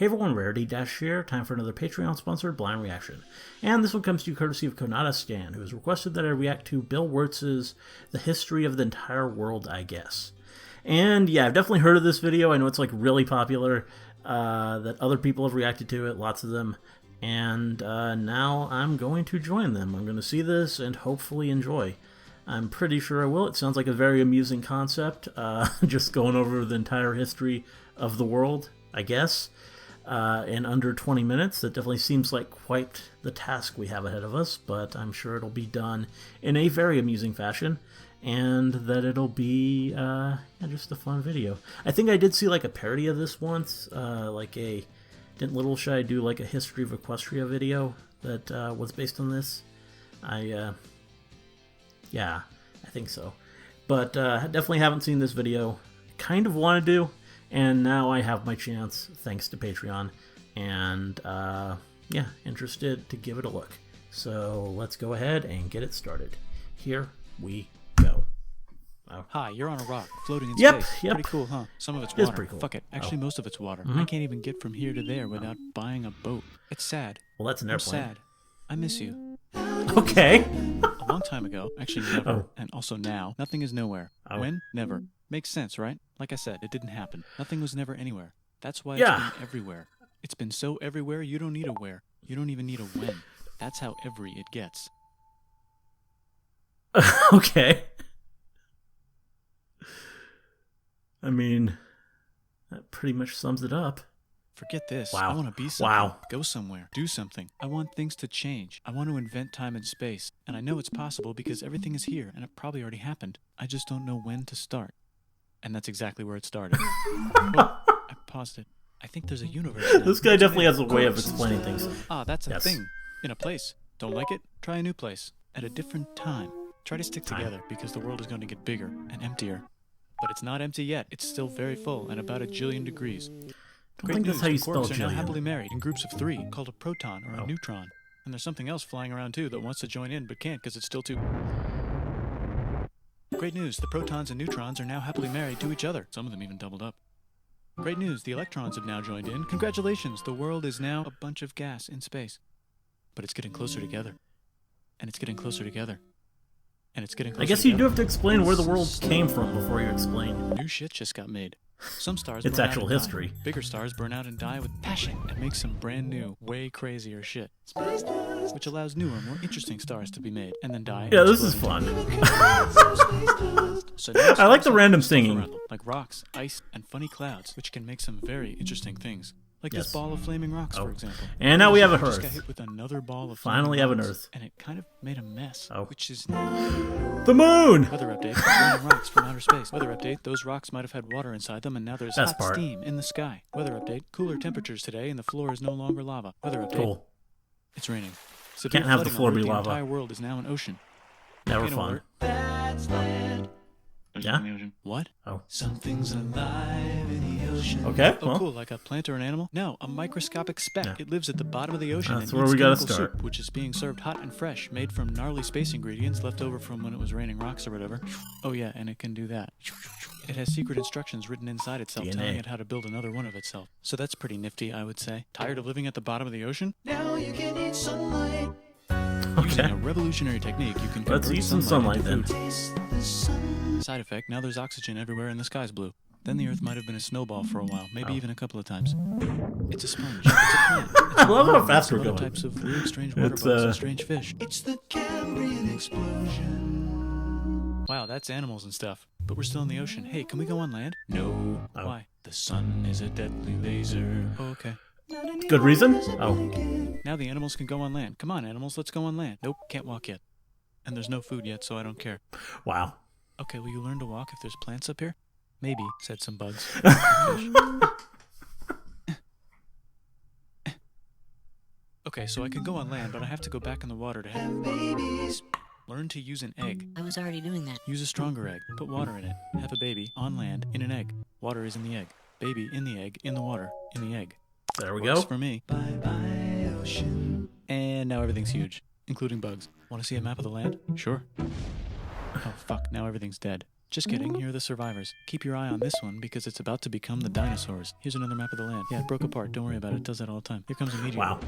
Hey everyone, Rarity Dash here. Time for another Patreon-sponsored blind reaction. And this one comes to you courtesy of Konata Stan, who has requested that I react to Bill Wurtz's The History of the Entire World, I Guess. And yeah, I've definitely heard of this video. I know it's like really popular, that other people have reacted to it, lots of them. And now I'm going to join them. I'm going to see this and hopefully enjoy. I'm pretty sure I will. It sounds like a very amusing concept, just going over the entire history of the world, I guess. In under 20 minutes. That definitely seems like quite the task we have ahead of us, but I'm sure it'll be done in a very amusing fashion, and that it'll be yeah, just a fun video. I think I did see like a parody of this once, didn't Little Shy do like a History of Equestria video that was based on this? Yeah, I think so. But definitely haven't seen this video. Kind of want to do. And now I have my chance, thanks to Patreon, and yeah, interested to give it a look. So let's go ahead and get it started. Here we go. Oh. Hi, you're on a rock, floating in space. Yep. Pretty cool, huh? Some of it's water. It's pretty cool. Fuck it. Actually, most of it's water. I can't even get from here to there without buying a boat. It's sad. Well, that's an airplane. I'm sad. I miss you. Okay. A long time ago, actually never, and also now, nothing is nowhere. When? Never. Makes sense, right? Like I said, it didn't happen. Nothing was never anywhere. That's why it's been everywhere. It's been so everywhere, you don't need a where. You don't even need a when. That's how every it gets. Okay. I mean, that pretty much sums it up. Forget this. Wow. I want to be something. Go somewhere. Do something. I want things to change. I want to invent time and space. And I know it's possible because everything is here and it probably already happened. I just don't know when to start. And that's exactly where it started. Oh, I paused it. I think there's a universe now. This guy definitely has a way of explaining things. Ah, that's a thing. In a place. Don't like it? Try a new place. At a different time. Try to stick together because the world is going to get bigger and emptier. But it's not empty yet. It's still very full and about 1 jillion degrees. I think that's how you spell Quarks are now jillion. happily married in groups of 3 called a proton or a neutron. And there's something else flying around too that wants to join in but can't because it's still too... Great news, the protons and neutrons are now happily married to each other. Some of them even doubled up. Great news, the electrons have now joined in. Congratulations, the world is now a bunch of gas in space. But it's getting closer together. And it's getting closer together. And it's getting closer together. I guess you do have to explain where the world came from before you explain. New shit just got made. Some stars it's burn actual out and history. Die. Bigger stars burn out and die with passion and make some brand new, way crazier shit. Which allows newer, more interesting stars to be made and then die. Yeah, this is fun. So I like the random singing. Like rocks, ice, and funny clouds, which can make some very interesting things. Like this ball of flaming rocks, for example. And now we have a Just got Earth. hit with another ball of Finally have an Earth. And it kind of made a mess, which is... The moon! Weather update, it's raining rocks from outer space. Weather update, those rocks might have had water inside them and now there's hot steam in the sky. Weather update, cooler temperatures today and the floor is no longer lava. Weather update, cool. It's raining. Can't have the floor be lava. The entire world is now an ocean. Never fun. Yeah? What? Oh. Something's alive in the ocean. Okay, well. Oh, cool. Like a plant or an animal? No, a microscopic speck. Yeah. It lives at the bottom of the ocean. That's where we gotta start. Soup, which is being served hot and fresh, made from gnarly space ingredients left over from when it was raining rocks or whatever. Oh yeah, and it can do that. It has secret instructions written inside itself telling it how to build another one of itself. So that's pretty nifty, I would say. Tired of living at the bottom of the ocean? Now you can eat sunlight. Using a revolutionary technique, you can Let's eat some sunlight then. Side effect, now there's oxygen everywhere and the sky's blue. Then the Earth might have been a snowball for a while, maybe even a couple of times. It's a sponge. It's a plant. I love how fast we're going. Types of weird, strange water bugs and strange fish. It's the Cambrian explosion. Wow, that's animals and stuff. But we're still in the ocean. Hey, can we go on land? No. Why? The sun is a deadly laser. Oh, okay. Good reason? Oh. Now the animals can go on land. Come on, animals, let's go on land. Nope, can't walk yet. And there's no food yet, so I don't care. Wow. Okay, will you learn to walk if there's plants up here? Maybe, said some bugs. Okay, so I can go on land, but I have to go back in the water to have babies. Learn to use an egg. I was already doing that. Use a stronger egg. Put water in it. Have a baby on land in an egg. Water is in the egg. Baby in the egg, in the water, in the egg. There we Works go. For me. Bye-bye, ocean. And now everything's huge, including bugs. Want to see a map of the land? Sure. Oh, fuck. Now everything's dead. Just kidding, here are the survivors. Keep your eye on this one because it's about to become the dinosaurs. Here's another map of the land. Yeah, it broke apart. Don't worry about it. It does that all the time. Here comes a meteor. Wow.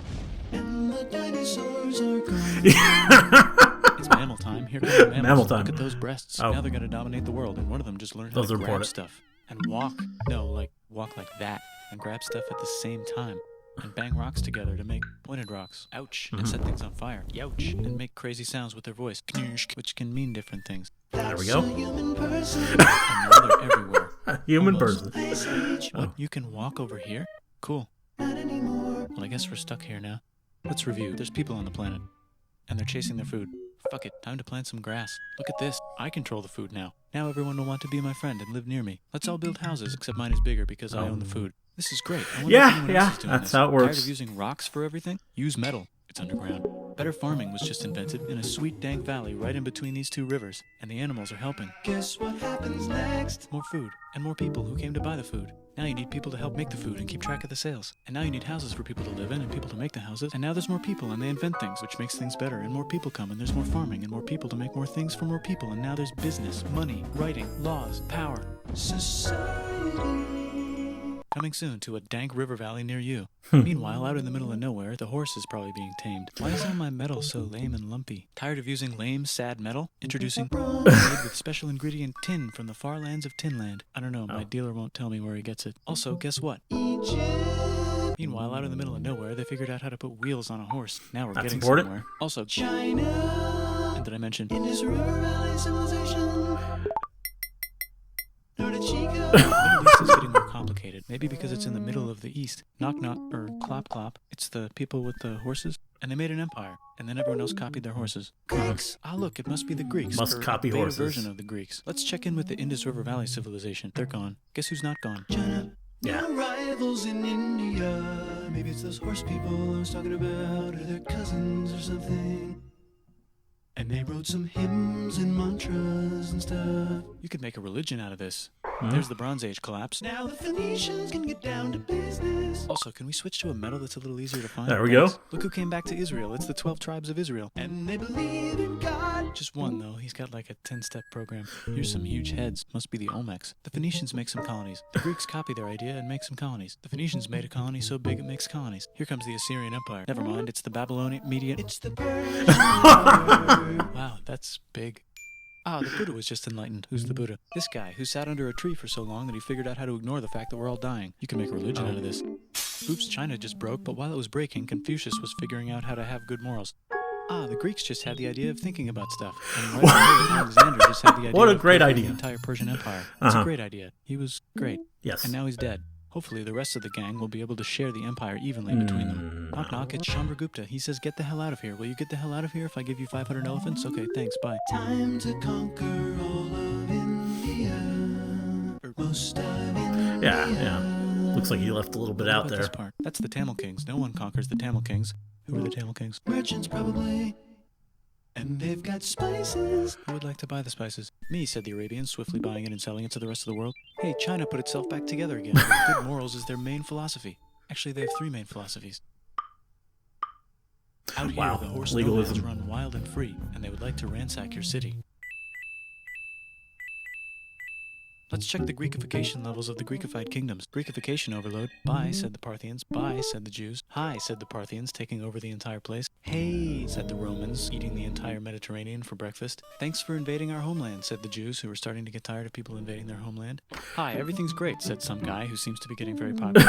And the dinosaurs are gone. It's mammal time. Here comes the mammals. Mammal time. Look at those breasts. Oh. Now they're going to dominate the world, and one of them just learned how Those to are grab important. stuff and walk. No, like walk like that and grab stuff at the same time. And bang rocks together to make pointed rocks. Ouch. And set things on fire. Youch. And make crazy sounds with their voice. Knirsch, which can mean different things. There we go. Human person. And now they're everywhere. Human Almost. person. What? You can walk over here? Cool. Not anymore. Well, I guess we're stuck here now. Let's review. There's people on the planet. And they're chasing their food. Fuck it. Time to plant some grass. Look at this. I control the food now. Now everyone will want to be my friend and live near me. Let's all build houses, except mine is bigger because I own the food. This is great. I wonder if anyone else is doing that's this. how it works. Tired of using rocks for everything? Use metal. It's underground. Better farming was just invented in a sweet dank valley right in between these two rivers, and the animals are helping. Guess what happens next? More food, and more people who came to buy the food. Now you need people to help make the food and keep track of the sales. And now you need houses for people to live in and people to make the houses. And now there's more people and they invent things, which makes things better. And more people come and there's more farming and more people to make more things for more people. And now there's business, money, writing, laws, power. Society. Coming soon to a dank river valley near you. Meanwhile, out in the middle of nowhere, the horse is probably being tamed. Why is all my metal so lame and lumpy? Tired of using lame, sad metal? Introducing bronze made with special ingredient tin from the far lands of Tinland. I don't know, my dealer won't tell me where he gets it. Also, guess what? Egypt. Meanwhile, out in the middle of nowhere, they figured out how to put wheels on a horse. Now we're getting important. somewhere. Also, China. And did I mention Indus River Valley civilization? Middle East is getting more complicated. Maybe because it's in the middle of the East. Knock knock, or clop clop. It's the people with the horses. And they made an empire. And then everyone else copied their horses. Greeks. Ah, look, it must be the Greeks. Must or copy a beta horses. version of the Greeks. Let's check in with the Indus River Valley civilization. They're gone. Guess who's not gone? China. Yeah. No rivals in India. Maybe it's those horse people I was talking about, or their cousins or something. And they wrote some hymns and mantras and stuff. You could make a religion out of this. There's the Bronze Age collapse. Now the Phoenicians can get down to business. Also, can we switch to a metal that's a little easier to find? There we go. Look who came back to Israel. It's the 12 tribes of Israel. And they believe in God. Just one, though. He's got like a 10-step program. Here's some huge heads. Must be the Olmecs. The Phoenicians make some colonies. The Greeks copy their idea and make some colonies. The Phoenicians made a colony so big it makes colonies. Here comes the Assyrian Empire. Never mind, it's the Babylonian Median. It's the Persian Empire. Wow, that's big. Ah, the Buddha was just enlightened. Who's the Buddha? This guy, who sat under a tree for so long that he figured out how to ignore the fact that we're all dying. You can make a religion out of this. Oops, China just broke, but while it was breaking, Confucius was figuring out how to have good morals. Ah, the Greeks just had the idea of thinking about stuff. And right away, Alexander just had the idea What a of great conquering idea. the entire Persian Empire. It's a great idea. He was great. Yes. And now he's dead. Hopefully the rest of the gang will be able to share the empire evenly between them. Knock knock, it's Chandragupta. He says, get the hell out of here. Will you get the hell out of here if I give you 500 elephants? Okay, thanks, bye. Time to conquer all of India. Or most of India. Yeah. Looks like he left a little bit out What about there. this part? That's the Tamil Kings. No one conquers the Tamil Kings. Who are the Tamil Kings? Merchants, probably. And they've got spices. Who would like to buy the spices? Me, said the Arabians, swiftly buying it and selling it to the rest of the world. Hey, China put itself back together again. Good morals is their main philosophy. Actually, they have 3 main philosophies. Out here, Wow, the horse legalism. nomads run wild and free, and they would like to ransack your city. Let's check the Greekification levels of the Greekified kingdoms. Greekification overload. Bye, said the Parthians. Bye, said the Jews. Hi, said the Parthians, taking over the entire place. Hey, said the Romans, eating the entire Mediterranean for breakfast. Thanks for invading our homeland, said the Jews, who were starting to get tired of people invading their homeland. Hi, everything's great, said some guy who seems to be getting very popular.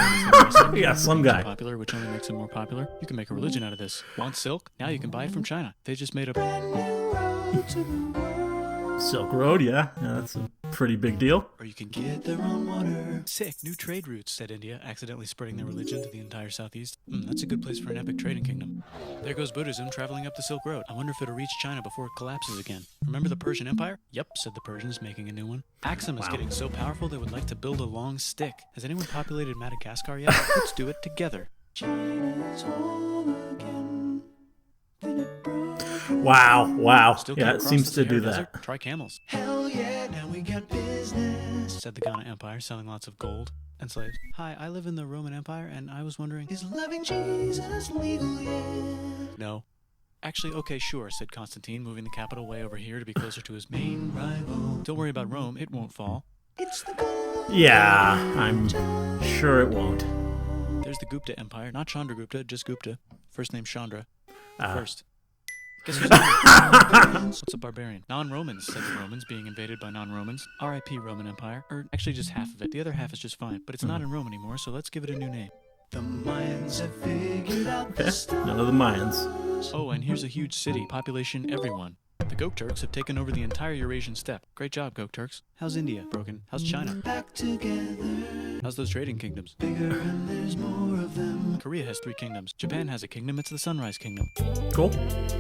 Yeah, some Being guy. popular, which only makes him more popular. You can make a religion out of this. Want silk? Now you can buy it from China. They just made a brand new road to the world. Silk Road, yeah. That's a pretty big deal. Or you can get their own water. Sick, new trade routes, said India, accidentally spreading their religion to the entire southeast. That's a good place for an epic trading kingdom. There goes Buddhism traveling up the Silk Road. I wonder if it'll reach China before it collapses again. Remember the Persian Empire? Yep, said the Persians, making a new one. Axum is getting so powerful they would like to build a long stick. Has anyone populated Madagascar yet? Let's do it together. China's home again. Then it broke. Wow. Still Yeah, can't it cross seems the to do Sahara that. Desert? Try camels. Hell yeah, now we got business, said the Ghana Empire, selling lots of gold and slaves. Hi, I live in the Roman Empire, and I was wondering, is loving Jesus legal yet? No. Actually, okay, sure, said Constantine, moving the capital way over here to be closer to his main rival. Don't worry about Rome, it won't fall. It's the goal. Yeah, I'm sure it won't. There's the Gupta Empire, not Chandragupta, just Gupta. First name Chandra. First. Guess who's What's a barbarian? Non-Romans, said the Romans, being invaded by non-Romans. R.I.P. Roman Empire. Or actually just half of it. The other half is just fine. But it's not in Rome anymore, so let's give it a new name. The Mayans have figured out the stars. None of the Mayans. Oh, and here's a huge city. Population, everyone. The Gok Turks have taken over the entire Eurasian steppe. Great job, Gok Turks. How's India? Broken. How's China? Back together. How's those trading kingdoms? Bigger and there's more of them. Korea has 3 kingdoms. Japan has a kingdom. It's the Sunrise Kingdom. Cool.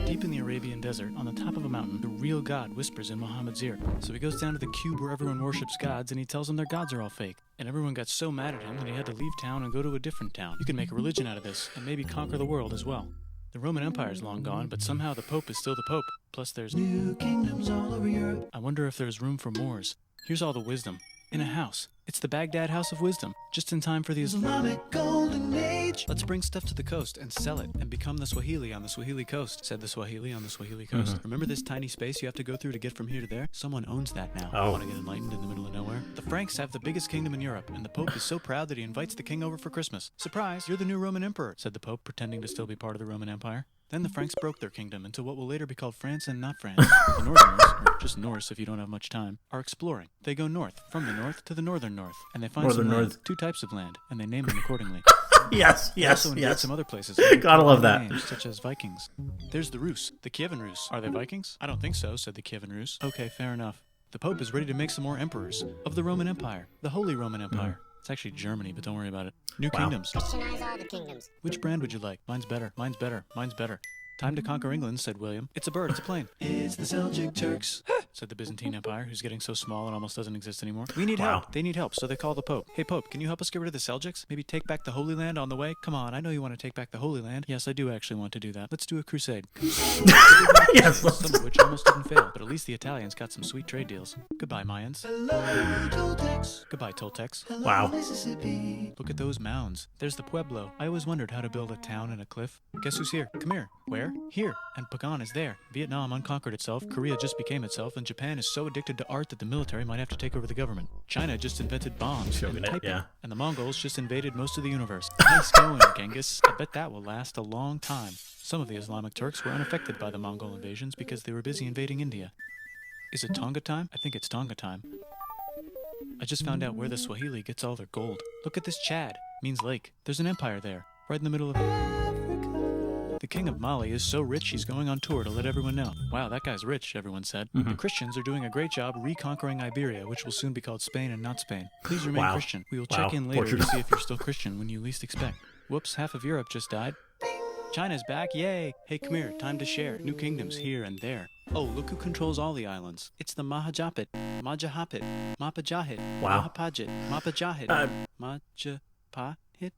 Deep in the Arabian desert, on the top of a mountain, the real God whispers in Muhammad's ear. So he goes down to the cube where everyone worships gods, and he tells them their gods are all fake. And everyone got so mad at him that he had to leave town and go to a different town. You can make a religion out of this, and maybe conquer the world as well. The Roman Empire is long gone, but somehow the Pope is still the Pope. Plus there's new kingdoms all over Europe. I wonder if there's room for Moors. Here's all the wisdom. In a house. It's the Baghdad House of Wisdom. Just in time for the Islamic Golden Age. Let's bring stuff to the coast and sell it and become the Swahili on the Swahili coast, said the Swahili on the Swahili coast. Remember this tiny space you have to go through to get from here to there? Someone owns that now. Oh. Want to get enlightened in the middle of nowhere? The Franks have the biggest kingdom in Europe, and the Pope is so proud that he invites the king over for Christmas. Surprise, you're the new Roman emperor, said the Pope, pretending to still be part of the Roman Empire. Then the Franks broke their kingdom into what will later be called France and not France. The Northerners, or just Norse if you don't have much time, are exploring. They go north, from the north to the northern north, and they find some land, 2 types of land, and they name them accordingly. Yes. Also invade some other places. Gotta love that. Names, such as Vikings. There's the Rus, the Kievan Rus. Are they Vikings? I don't think so, said the Kievan Rus. Okay, fair enough. The Pope is ready to make some more emperors of the Roman Empire, the Holy Roman Empire. It's actually Germany, but don't worry about it. New kingdoms. Christianize all the kingdoms. Which brand would you like? Mine's better. Mine's better. Mine's better. Time to conquer England, said William. It's a bird, it's a plane. It's the Seljuk Turks, said the Byzantine Empire, who's getting so small it almost doesn't exist anymore. We need help. They need help, so they call the Pope. Hey, Pope, can you help us get rid of the Seljuks? Maybe take back the Holy Land on the way? Come on, I know you want to take back the Holy Land. Yes, I do actually want to do that. Let's do a crusade. Yes. Some of which almost didn't fail, but at least the Italians got some sweet trade deals. Goodbye, Mayans. Hello, Toltecs. Goodbye, Toltecs. Wow. Mississippi. Look at those mounds. There's the Pueblo. I always wondered how to build a town in a cliff. Guess who's here? Come here. Where? Here. And Pagan is there. Vietnam unconquered itself, Korea just became itself, and Japan is so addicted to art that the military might have to take over the government. China just invented bombs and typing, and the Mongols just invaded most of the universe. Nice going, Genghis. I bet that will last a long time. Some of the Islamic Turks were unaffected by the Mongol invasions because they were busy invading India. Is it Tonga time? I think it's Tonga time. I just found out where the Swahili gets all their gold. Look at this Chad. Means lake. There's an empire there, right in the middle of Africa. The king of Mali is so rich he's going on tour to let everyone know. Wow, that guy's rich, everyone said. The Christians are doing a great job reconquering Iberia, which will soon be called Spain and not Spain. Please remain Christian. We will check in later to see if you're still Christian when you least expect. Whoops, half of Europe just died. China's back, yay! Hey, come here, time to share. New kingdoms here and there. Oh, look who controls all the islands. It's the Mahajapit, Majahapit, Mapajahit, Mahapajit, Mapajahit, Majapahit.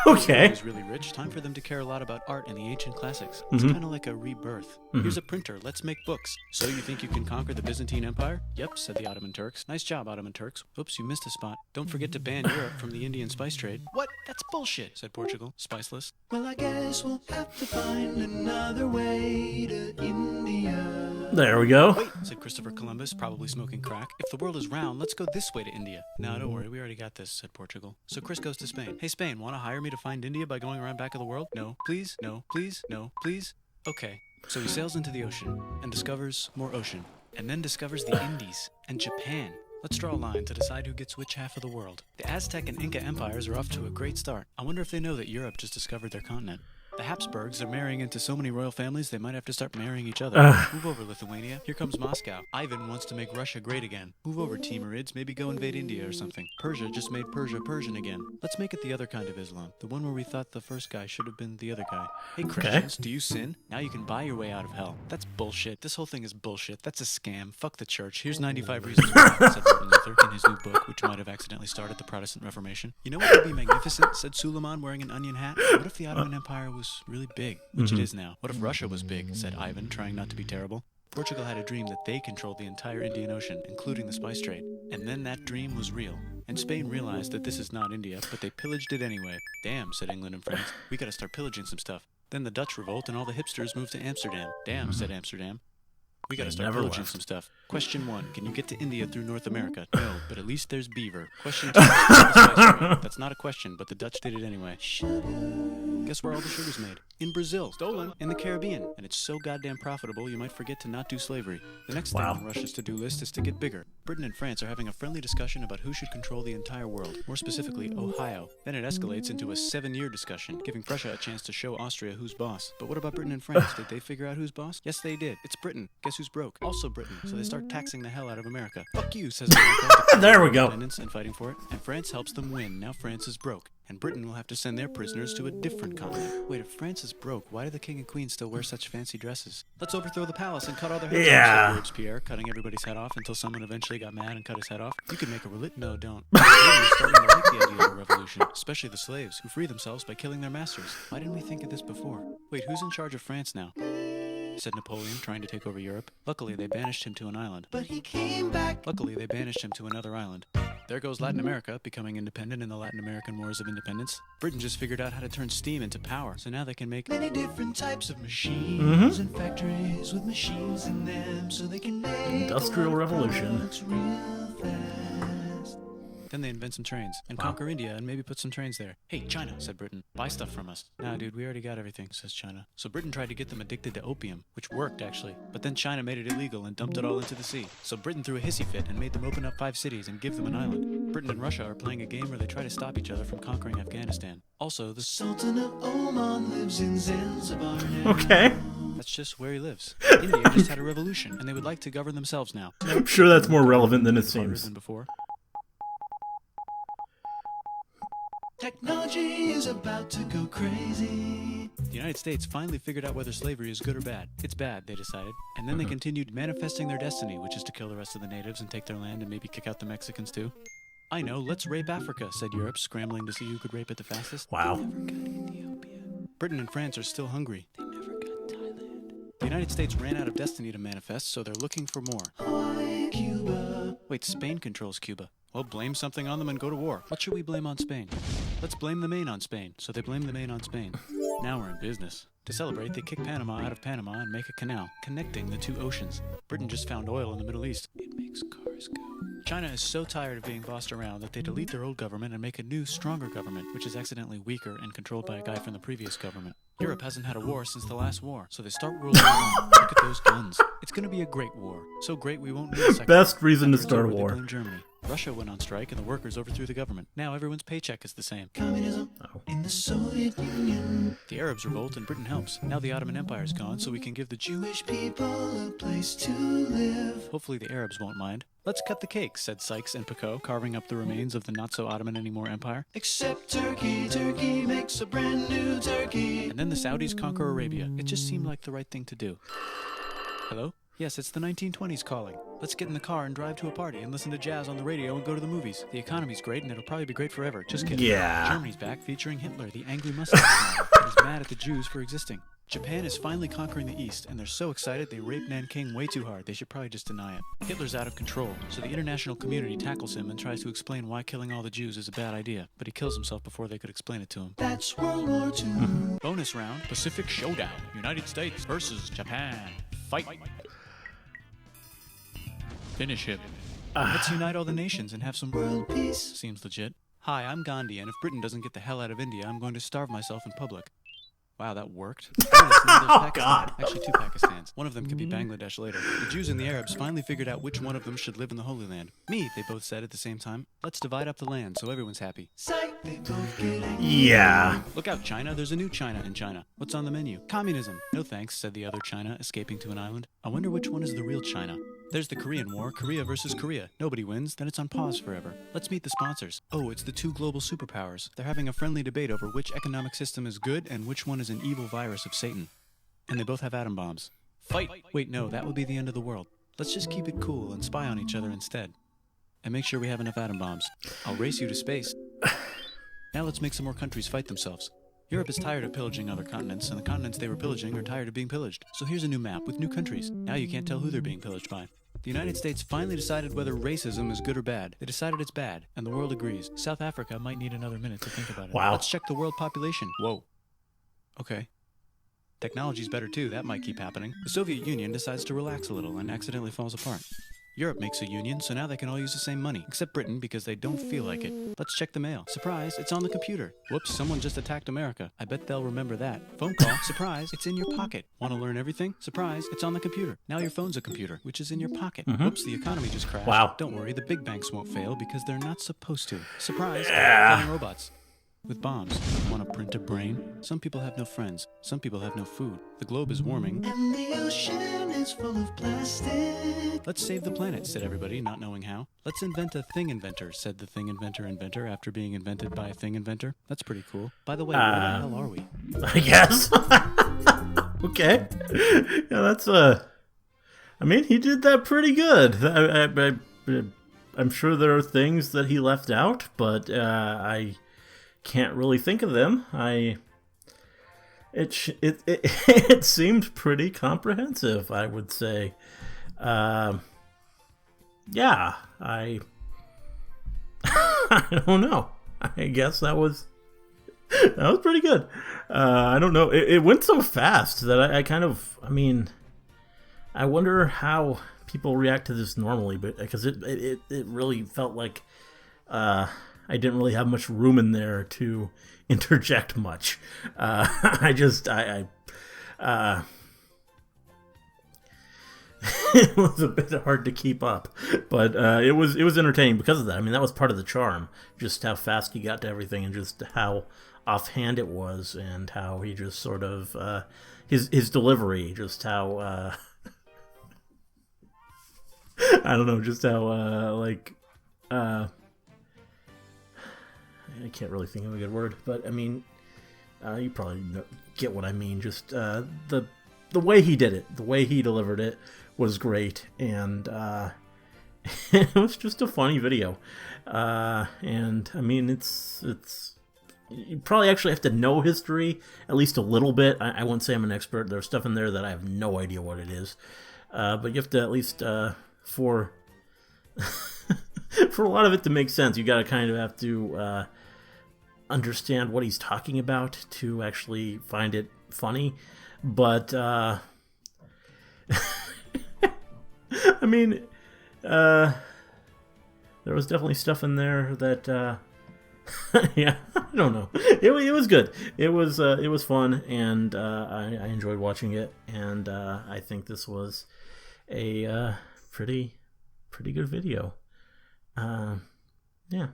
Okay. Is really rich. Time for them to care a lot about art and the ancient classics. It's kind of like a rebirth. Here's a printer. Let's make books. So you think you can conquer the Byzantine Empire? Yep, said the Ottoman Turks. Nice job, Ottoman Turks. Oops, you missed a spot. Don't forget to ban Europe from the Indian spice trade. What? That's bullshit, said Portugal, spiceless. Well, I guess we'll have to find another way to India. There we go. Wait, said Christopher Columbus, probably smoking crack. If the world is round, let's go this way to India. No, don't worry, we already got this, said Portugal. So Chris goes to Spain. Hey, Spain, want to hire me to find India by going around back of the world? No, please, no, please, no, please. Okay. So he sails into the ocean and discovers more ocean, and then discovers the Indies and Japan. Let's draw a line to decide who gets which half of the world. The Aztec and Inca empires are off to a great start. I wonder if they know that Europe just discovered their continent. The Habsburgs are marrying into so many royal families they might have to start marrying each other. Move over, Lithuania. Here comes Moscow. Ivan wants to make Russia great again. Move over, Timurids. Maybe go invade India or something. Persia just made Persia Persian again. Let's make it the other kind of Islam. The one where we thought the first guy should have been the other guy. Hey, Christians, do you sin? Now you can buy your way out of hell. That's bullshit. This whole thing is bullshit. That's a scam. Fuck the church. Here's 95 reasons why, said Martin Luther in his new book, which might have accidentally started the Protestant Reformation. You know what would be magnificent, said Suleiman wearing an onion hat? What if the Ottoman Empire was really big? Which it is now. What if Russia was big, said Ivan, trying not to be terrible. Portugal had a dream that they controlled the entire Indian Ocean, including the spice trade. And then that dream was real. And Spain realized that this is not India, but they pillaged it anyway. Damn, said England and France. We gotta start pillaging some stuff. Then the Dutch revolt and all the hipsters moved to Amsterdam. Damn, said Amsterdam. We gotta They start never pillaging left. some stuff. Question 1, can you get to India through North America? No, but at least there's beaver. Question 2, that's not a question, but the Dutch did it anyway. Guess where all the sugar's made? In Brazil. Stolen. In the Caribbean. And it's so goddamn profitable, you might forget to not do slavery. The next thing on Russia's to-do list is to get bigger. Britain and France are having a friendly discussion about who should control the entire world, more specifically, Ohio. Then it escalates into a 7-year discussion, giving Prussia a chance to show Austria who's boss. But what about Britain and France? Did they figure out who's boss? Yes, they did. It's Britain. Guess who's broke? Also Britain. So they start taxing the hell out of America. Fuck you, says America. There we go. Independence and fighting for it. And France helps them win. Now France is broke. And Britain will have to send their prisoners to a different continent. Wait, if France is broke, why do the king and queen still wear such fancy dresses? Let's overthrow the palace and cut all their heads off, said Robespierre, cutting everybody's head off until someone eventually got mad and cut his head off. You could make a No, don't. Britain is starting to like the idea of a revolution, especially the slaves, who free themselves by killing their masters. Why didn't we think of this before? Wait, who's in charge of France now? Said Napoleon, trying to take over Europe. Luckily, they banished him to an island. But he came back. Luckily, they banished him to another island. There goes Latin America, becoming independent in the Latin American Wars of Independence. Britain just figured out how to turn steam into power, so now they can make many different types of machines and factories with machines in them, so they can make Industrial Revolution. real fast. Then they invent some trains and conquer India and maybe put some trains there. Hey, China, said Britain, buy stuff from us. Nah, dude, we already got everything, says China. So Britain tried to get them addicted to opium, which worked, actually. But then China made it illegal and dumped it all into the sea. So Britain threw a hissy fit and made them open up 5 cities and give them an island. Britain and Russia are playing a game where they try to stop each other from conquering Afghanistan. Also, the Sultan of Oman lives in Zanzibar now. Okay. That's just where he lives. India just had a revolution, and they would like to govern themselves now. I'm sure that's more relevant than it Harder seems. than before. Technology is about to go crazy. The United States finally figured out whether slavery is good or bad. It's bad, they decided. And then they continued manifesting their destiny, which is to kill the rest of the natives and take their land and maybe kick out the Mexicans too. I know, let's rape Africa, said Europe, scrambling to see who could rape it the fastest. Wow. They never got Ethiopia. Britain and France are still hungry. They never got Thailand. The United States ran out of destiny to manifest, so they're looking for more. Hawaii, Cuba. Wait, Spain controls Cuba. Well, blame something on them and go to war. What should we blame on Spain? Let's blame the Maine on Spain. So they blame the Maine on Spain. Now we're in business. To celebrate, they kick Panama out of Panama and make a canal, connecting the 2 oceans. Britain just found oil in the Middle East. It makes cars go. China is so tired of being bossed around that they delete their old government and make a new, stronger government, which is accidentally weaker and controlled by a guy from the previous government. Europe hasn't had a war since the last war, so they start World War I. Look at those guns. It's gonna be a great war. So great we won't need a second. Best reason to After it's start a over, they war. blame Germany. Russia went on strike and the workers overthrew the government. Now everyone's paycheck is the same. Communism in the Soviet Union. The Arabs revolt and Britain helps. Now the Ottoman Empire is gone, so we can give the Jewish people a place to live. Hopefully the Arabs won't mind. Let's cut the cake, said Sykes and Picot, carving up the remains of the not-so-Ottoman anymore empire. Except Turkey. Turkey makes a brand new Turkey. And then the Saudis conquer Arabia. It just seemed like the right thing to do. Hello? Yes, it's the 1920s calling. Let's get in the car and drive to a party and listen to jazz on the radio and go to the movies. The economy's great and it'll probably be great forever. Just kidding. Yeah. Germany's back featuring Hitler, the angry mustache man, and he's mad at the Jews for existing. Japan is finally conquering the East, and they're so excited they rape Nanking way too hard. They should probably just deny it. Hitler's out of control, so the international community tackles him and tries to explain why killing all the Jews is a bad idea, but he kills himself before they could explain it to him. That's World War II. Bonus round, Pacific Showdown. United States versus Japan. Fight. Finish him. Let's unite all the nations and have some world peace. Seems legit. Hi, I'm Gandhi, and if Britain doesn't get the hell out of India, I'm going to starve myself in public. Wow, that worked. Oh, God. Actually, 2 Pakistans. One of them could be Bangladesh later. The Jews and the Arabs finally figured out which one of them should live in the Holy Land. Me, they both said at the same time. Let's divide up the land so everyone's happy. Yeah. Look out, China. There's a new China in China. What's on the menu? Communism. No thanks, said the other China, escaping to an island. I wonder which one is the real China. There's the Korean War, Korea versus Korea. Nobody wins, then it's on pause forever. Let's meet the sponsors. Oh, it's the 2 global superpowers. They're having a friendly debate over which economic system is good and which one is an evil virus of Satan. And they both have atom bombs. Fight! Wait, no, that would be the end of the world. Let's just keep it cool and spy on each other instead. And make sure we have enough atom bombs. I'll race you to space. Now let's make some more countries fight themselves. Europe is tired of pillaging other continents, and the continents they were pillaging are tired of being pillaged. So here's a new map with new countries. Now you can't tell who they're being pillaged by. The United States finally decided whether racism is good or bad. They decided it's bad, and the world agrees. South Africa might need another minute to think about it. Wow. Let's check the world population. Whoa. Okay. Technology's better too, that might keep happening. The Soviet Union decides to relax a little and accidentally falls apart. Europe makes a union, so now they can all use the same money, except Britain because they don't feel like it. Let's check the mail. Surprise, it's on the computer. Whoops, someone just attacked America. I bet they'll remember that. Phone call, surprise, it's in your pocket. Want to learn everything? Surprise, it's on the computer. Now your phone's a computer, which is in your pocket. Whoops, the economy just crashed. Wow. Don't worry, the big banks won't fail because they're not supposed to. Surprise, flying robots. With bombs. Want to print a brain? Some people have no friends. Some people have no food. The globe is warming. And the ocean is full of plastic. Let's save the planet, said everybody, not knowing how. Let's invent a thing inventor, said the thing inventor after being invented by a thing inventor. That's pretty cool. By the way, where the hell are we? I guess. Okay. Yeah, that's I mean, he did that pretty good. I'm sure there are things that he left out, but I can't really think of them. It seemed pretty comprehensive, I would say. Yeah, I don't know. I guess that was pretty good. I don't know. It went so fast that I mean, I wonder how people react to this normally, but because it really felt like I didn't really have much room in there to interject much. It was a bit hard to keep up, but it was entertaining because of that. I mean, that was part of the charm, just how fast he got to everything and just how offhand it was and how he just sort of his delivery, just how I don't know, just how I can't really think of a good word, but I mean, you probably get what I mean. Just the way he did it, the way he delivered it was great, and it was just a funny video. And I mean, it's you probably actually have to know history at least a little bit. I wouldn't say I'm an expert. There's stuff in there that I have no idea what it is, but you have to at least for for a lot of it to make sense, you got to kind of have to understand what he's talking about to actually find it funny. But I mean, there was definitely stuff in there that yeah, I don't know. It was good. It was fun, and I enjoyed watching it, and I think this was a pretty good video. Yeah,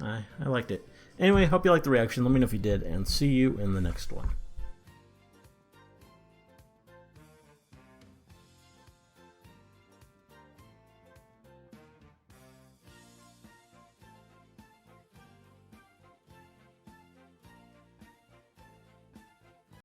I liked it. Anyway, hope you liked the reaction. Let me know if you did, and see you in the next one.